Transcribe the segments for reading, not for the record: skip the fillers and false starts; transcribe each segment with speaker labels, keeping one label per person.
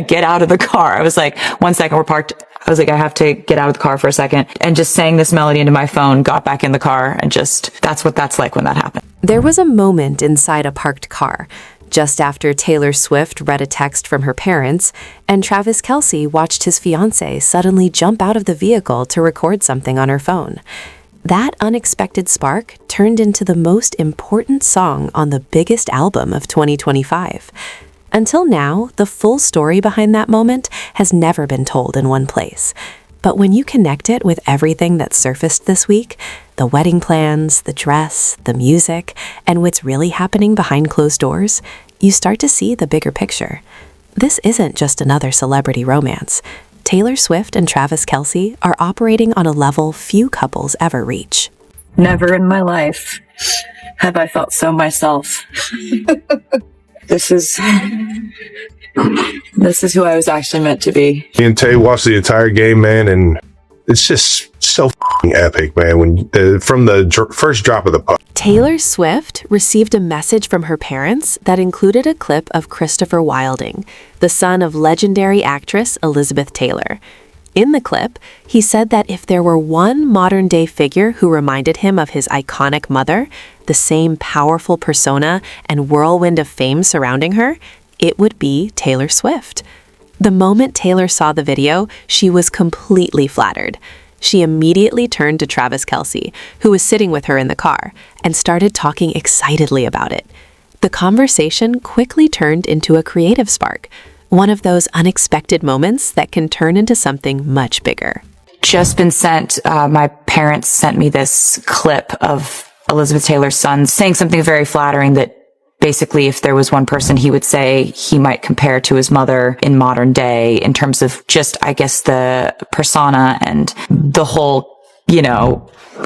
Speaker 1: get out of the car. I was like, 1 second, we're parked. I was like, I have to get out of the car for a second, and just sang this melody into my phone, got back in the car, and just, that's what that's like when that happened.
Speaker 2: There was a moment inside a parked car, just after Taylor Swift read a text from her parents, and Travis Kelce watched his fiancée suddenly jump out of the vehicle to record something on her phone. That unexpected spark turned into the most important song on the biggest album of 2025. Until now, the full story behind that moment has never been told in one place. But when you connect it with everything that surfaced this week, the wedding plans, the dress, the music, and what's really happening behind closed doors, you start to see the bigger picture. This isn't just another celebrity romance. Taylor Swift and Travis Kelce are operating on a level few couples ever reach.
Speaker 1: Never in my life have I felt so myself. This is who I was actually meant to be.
Speaker 3: Me and Tay watched the entire game, man, and it's just so epic, man. From the first drop of the puck.
Speaker 2: Taylor Swift received a message from her parents that included a clip of Christopher Wilding, the son of legendary actress Elizabeth Taylor. In the clip, he said that if there were one modern-day figure who reminded him of his iconic mother, the same powerful persona and whirlwind of fame surrounding her, it would be Taylor Swift. The moment Taylor saw the video, she was completely flattered. She immediately turned to Travis Kelce, who was sitting with her in the car, and started talking excitedly about it. The conversation quickly turned into a creative spark, one of those unexpected moments that can turn into something much bigger.
Speaker 1: Just been sent, my parents sent me this clip of Elizabeth Taylor's son saying something very flattering that basically if there was one person he would say he might compare to his mother in modern day in terms of just, I guess, the persona and the whole,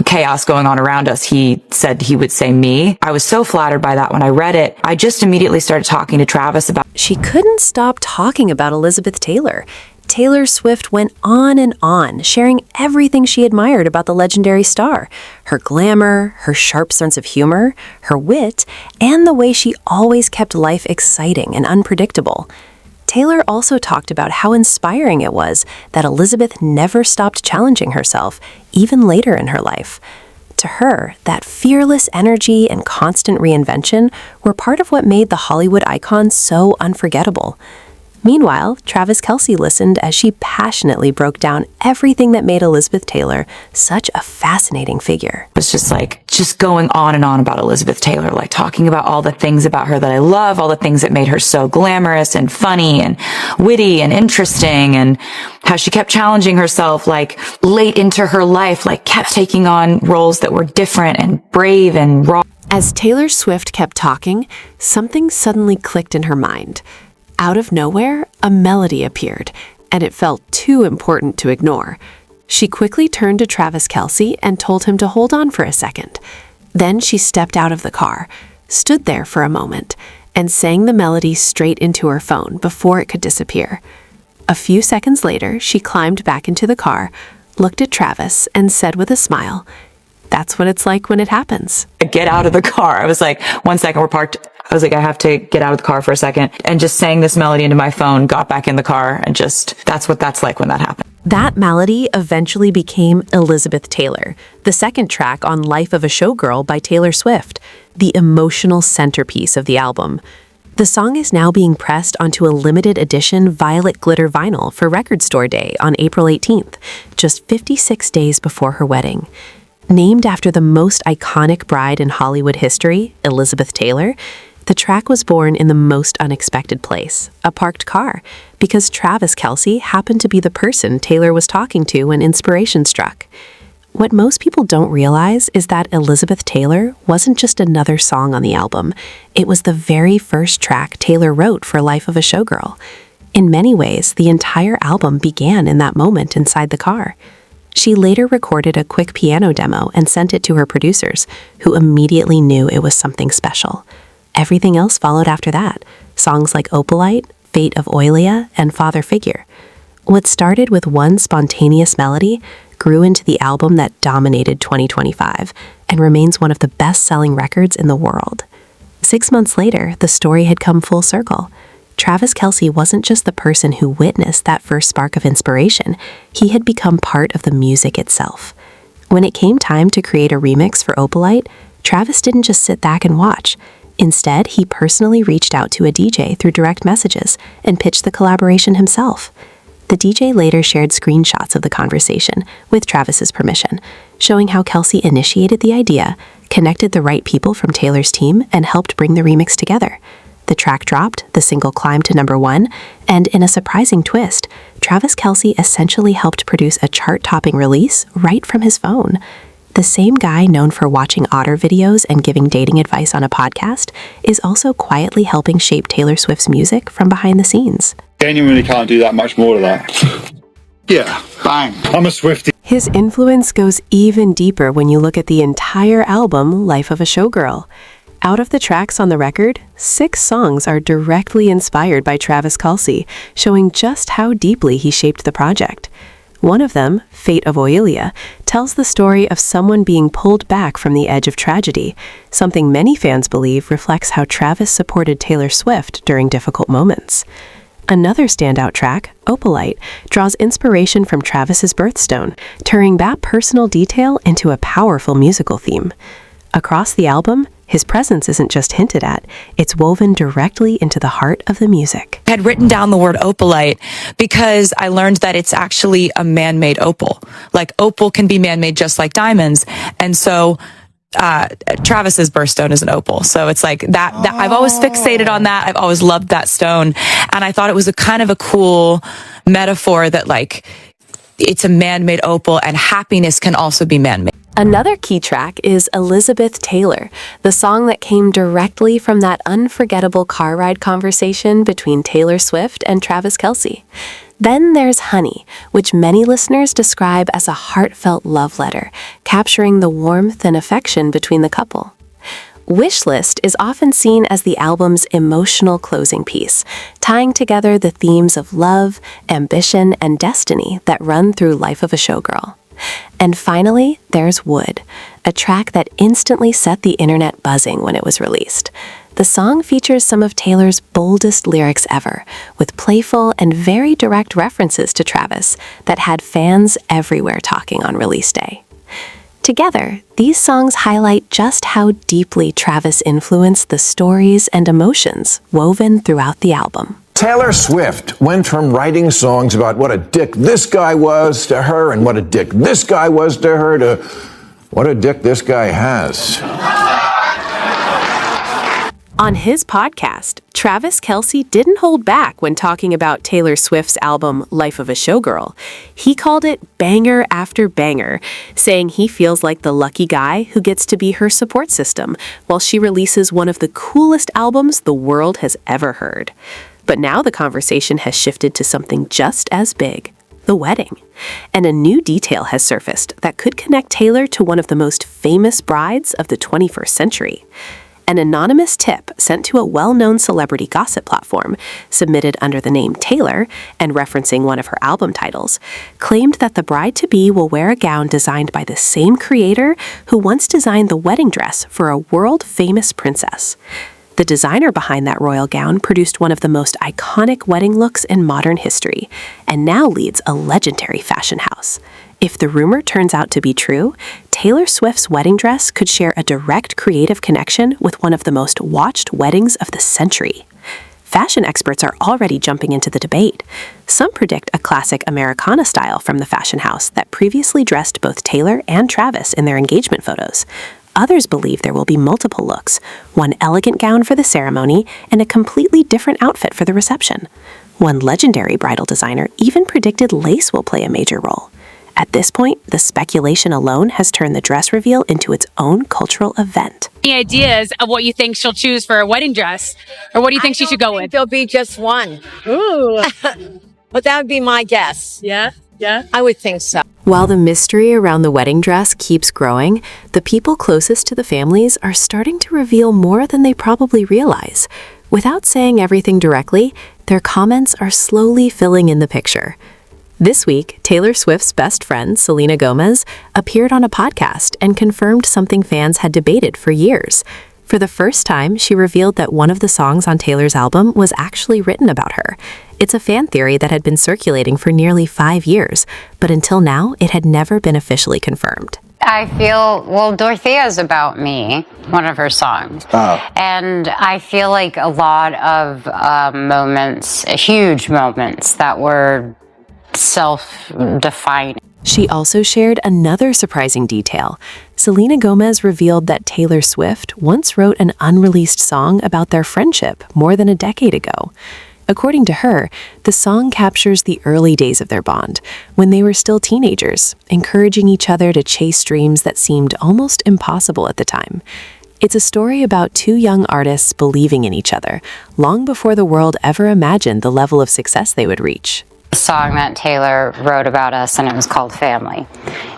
Speaker 1: chaos going on around us. He said he would say me. I was so flattered by that when I read it. I just immediately started talking to Travis about.
Speaker 2: She couldn't stop talking about Elizabeth Taylor. Taylor Swift went on, sharing everything she admired about the legendary star. Her glamour, her sharp sense of humor, her wit, and the way she always kept life exciting and unpredictable. Taylor also talked about how inspiring it was that Elizabeth never stopped challenging herself, even later in her life. To her, that fearless energy and constant reinvention were part of what made the Hollywood icon so unforgettable. Meanwhile, Travis Kelce listened as she passionately broke down everything that made Elizabeth Taylor such a fascinating figure.
Speaker 1: It was just going on and on about Elizabeth Taylor, like talking about all the things about her that I love, all the things that made her so glamorous and funny and witty and interesting, and how she kept challenging herself, like late into her life, like kept taking on roles that were different and brave and raw.
Speaker 2: As Taylor Swift kept talking, something suddenly clicked in her mind. Out of nowhere, a melody appeared, and it felt too important to ignore. She quickly turned to Travis Kelce and told him to hold on for a second. Then she stepped out of the car, stood there for a moment, and sang the melody straight into her phone before it could disappear. A few seconds later, she climbed back into the car, looked at Travis, and said with a smile, "That's what it's like when it happens."
Speaker 1: Get out of the car. I was like, 1 second, we're parked. I was like, I have to get out of the car for a second, and just sang this melody into my phone, got back in the car, and just, that's what that's like when that happened.
Speaker 2: That melody eventually became Elizabeth Taylor, the second track on Life of a Showgirl by Taylor Swift, the emotional centerpiece of the album. The song is now being pressed onto a limited edition violet glitter vinyl for Record Store Day on April 18th, just 56 days before her wedding. Named after the most iconic bride in Hollywood history, Elizabeth Taylor, the track was born in the most unexpected place, a parked car, because Travis Kelce happened to be the person Taylor was talking to when inspiration struck. What most people don't realize is that Elizabeth Taylor wasn't just another song on the album. It was the very first track Taylor wrote for Life of a Showgirl. In many ways, the entire album began in that moment inside the car. She later recorded a quick piano demo and sent it to her producers, who immediately knew it was something special. Everything else followed after that, songs like Opalite, Fate of Oilia, and Father Figure. What started with one spontaneous melody grew into the album that dominated 2025 and remains one of the best-selling records in the world. 6 months later, the story had come full circle. Travis Kelce wasn't just the person who witnessed that first spark of inspiration, he had become part of the music itself. When it came time to create a remix for Opalite, Travis didn't just sit back and watch. Instead, he personally reached out to a DJ through direct messages and pitched the collaboration himself. The DJ later shared screenshots of the conversation, with Travis's permission, showing how Kelce initiated the idea, connected the right people from Taylor's team, and helped bring the remix together. The track dropped, the single climbed to #1, and in a surprising twist, Travis Kelce essentially helped produce a chart-topping release right from his phone. The same guy known for watching otter videos and giving dating advice on a podcast is also quietly helping shape Taylor Swift's music from behind the scenes.
Speaker 4: Genuinely can't do that much more to that. Yeah, bang. I'm a Swiftie.
Speaker 2: His influence goes even deeper when you look at the entire album, Life of a Showgirl. Out of the tracks on the record, 6 songs are directly inspired by Travis Kelce, showing just how deeply he shaped the project. One of them, Fate of Oilia, tells the story of someone being pulled back from the edge of tragedy, something many fans believe reflects how Travis supported Taylor Swift during difficult moments. Another standout track, Opalite, draws inspiration from Travis's birthstone, turning that personal detail into a powerful musical theme. Across the album, his presence isn't just hinted at, it's woven directly into the heart of the music.
Speaker 1: I had written down the word opalite because I learned that it's actually a man-made opal. Like opal can be man-made just like diamonds. And so Travis's birthstone is an opal. So it's like that I've always fixated on that. I've always loved that stone. And I thought it was a kind of a cool metaphor that like it's a man-made opal and happiness can also be man-made.
Speaker 2: Another key track is Elizabeth Taylor, the song that came directly from that unforgettable car ride conversation between Taylor Swift and Travis Kelce. Then there's Honey, which many listeners describe as a heartfelt love letter, capturing the warmth and affection between the couple. Wishlist is often seen as the album's emotional closing piece, tying together the themes of love, ambition, and destiny that run through Life of a Showgirl. And finally, there's Wood, a track that instantly set the internet buzzing when it was released. The song features some of Taylor's boldest lyrics ever, with playful and very direct references to Travis that had fans everywhere talking on release day. Together, these songs highlight just how deeply Travis influenced the stories and emotions woven throughout the album.
Speaker 5: Taylor Swift went from writing songs about what a dick this guy was to her and what a dick this guy was to her to what a dick this guy has.
Speaker 2: On his podcast, Travis Kelce didn't hold back when talking about Taylor Swift's album Life of a Showgirl. He called it banger after banger, saying he feels like the lucky guy who gets to be her support system while she releases one of the coolest albums the world has ever heard. But now the conversation has shifted to something just as big, the wedding. And a new detail has surfaced that could connect Taylor to one of the most famous brides of the 21st century. An anonymous tip sent to a well-known celebrity gossip platform, submitted under the name Taylor and referencing one of her album titles, claimed that the bride-to-be will wear a gown designed by the same creator who once designed the wedding dress for a world-famous princess. The designer behind that royal gown produced one of the most iconic wedding looks in modern history, and now leads a legendary fashion house. If the rumor turns out to be true, Taylor Swift's wedding dress could share a direct creative connection with one of the most watched weddings of the century. Fashion experts are already jumping into the debate. Some predict a classic Americana style from the fashion house that previously dressed both Taylor and Travis in their engagement photos. Others believe there will be multiple looks, one elegant gown for the ceremony and a completely different outfit for the reception. One legendary bridal designer even predicted lace will play a major role. At this point, the speculation alone has turned the dress reveal into its own cultural event.
Speaker 6: Any ideas of what you think she'll choose for a wedding dress? Or what do you think she should go with?
Speaker 7: There'll be just one.
Speaker 6: Ooh.
Speaker 7: But that would be my guess.
Speaker 6: Yeah?
Speaker 7: I would think so.
Speaker 2: While the mystery around the wedding dress keeps growing, the people closest to the families are starting to reveal more than they probably realize. Without saying everything directly, their comments are slowly filling in the picture. This week, Taylor Swift's best friend, Selena Gomez, appeared on a podcast and confirmed something fans had debated for years. For the first time, she revealed that one of the songs on Taylor's album was actually written about her. It's a fan theory that had been circulating for nearly 5 years, but until now, it had never been officially confirmed.
Speaker 8: I feel, well, Dorothea's about me, one of her songs.
Speaker 5: Oh.
Speaker 8: And I feel like a lot of moments, huge moments that were self-defining.
Speaker 2: She also shared another surprising detail. Selena Gomez revealed that Taylor Swift once wrote an unreleased song about their friendship more than a decade ago. According to her, the song captures the early days of their bond, when they were still teenagers, encouraging each other to chase dreams that seemed almost impossible at the time. It's a story about two young artists believing in each other, long before the world ever imagined the level of success they would reach.
Speaker 8: A song that Taylor wrote about us, and it was called Family.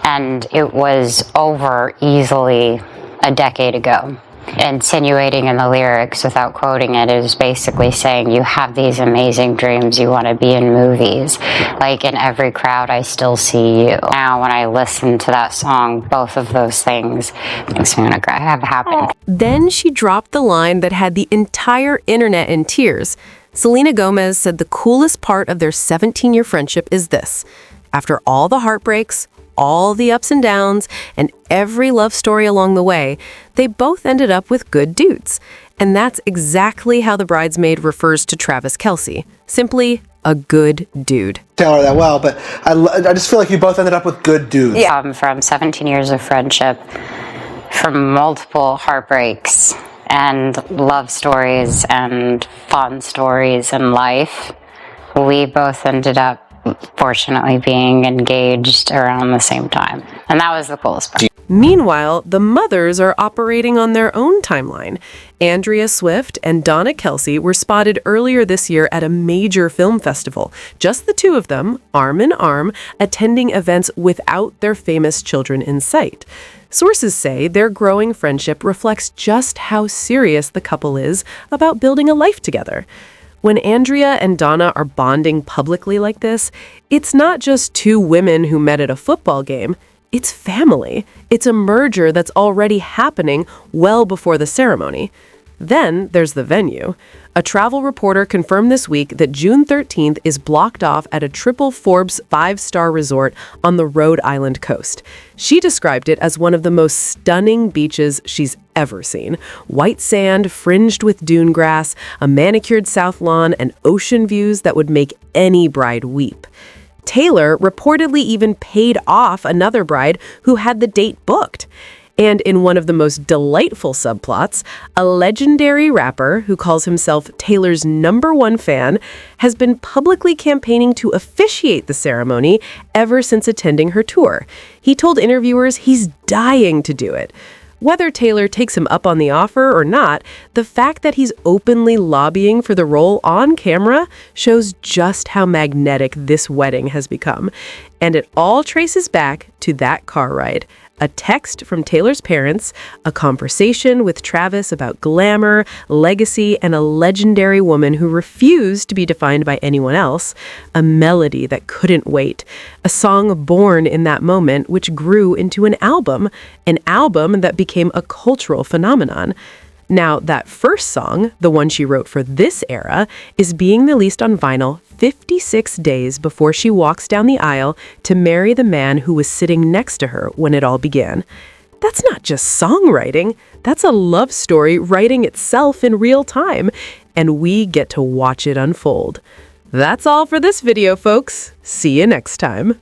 Speaker 8: And it was over easily a decade ago. Insinuating in the lyrics, without quoting it, is basically saying you have these amazing dreams, you want to be in movies. Like, in every crowd I still see you. Now when I listen to that song, both of those things makes me want to cry. Have happened.
Speaker 2: Then she dropped the line that had the entire internet in tears. Selena Gomez said the coolest part of their 17-year friendship is this: after all the heartbreaks, all the ups and downs, and every love story along the way, they both ended up with good dudes. And that's exactly how the bridesmaid refers to Travis Kelce. Simply, a good dude.
Speaker 9: Taylor that well, but I just feel like you both ended up with good dudes.
Speaker 8: Yeah, from 17 years of friendship, from multiple heartbreaks, and love stories, and fun stories in life, we both ended up fortunately being engaged around the same time. And that was the coolest part.
Speaker 2: Meanwhile, the mothers are operating on their own timeline. Andrea Swift and Donna Kelce were spotted earlier this year at a major film festival. Just the two of them, arm in arm, attending events without their famous children in sight. Sources say their growing friendship reflects just how serious the couple is about building a life together. When Andrea and Donna are bonding publicly like this, it's not just two women who met at a football game. It's family. It's a merger that's already happening well before the ceremony. Then there's the venue. A travel reporter confirmed this week that June 13th is blocked off at a triple Forbes 5-star resort on the Rhode Island coast. She described it as one of the most stunning beaches she's ever seen. White sand fringed with dune grass, a manicured south lawn, and ocean views that would make any bride weep. Taylor reportedly even paid off another bride who had the date booked. And in one of the most delightful subplots, a legendary rapper who calls himself Taylor's #1 fan has been publicly campaigning to officiate the ceremony ever since attending her tour. He told interviewers he's dying to do it. Whether Taylor takes him up on the offer or not, the fact that he's openly lobbying for the role on camera shows just how magnetic this wedding has become. And it all traces back to that car ride. A text from Taylor's parents, a conversation with Travis about glamour, legacy, and a legendary woman who refused to be defined by anyone else, a melody that couldn't wait, a song born in that moment which grew into an album that became a cultural phenomenon. Now, that first song, the one she wrote for this era, is being released on vinyl 56 days before she walks down the aisle to marry the man who was sitting next to her when it all began. That's not just songwriting, that's a love story writing itself in real time, and we get to watch it unfold. That's all for this video, folks. See you next time.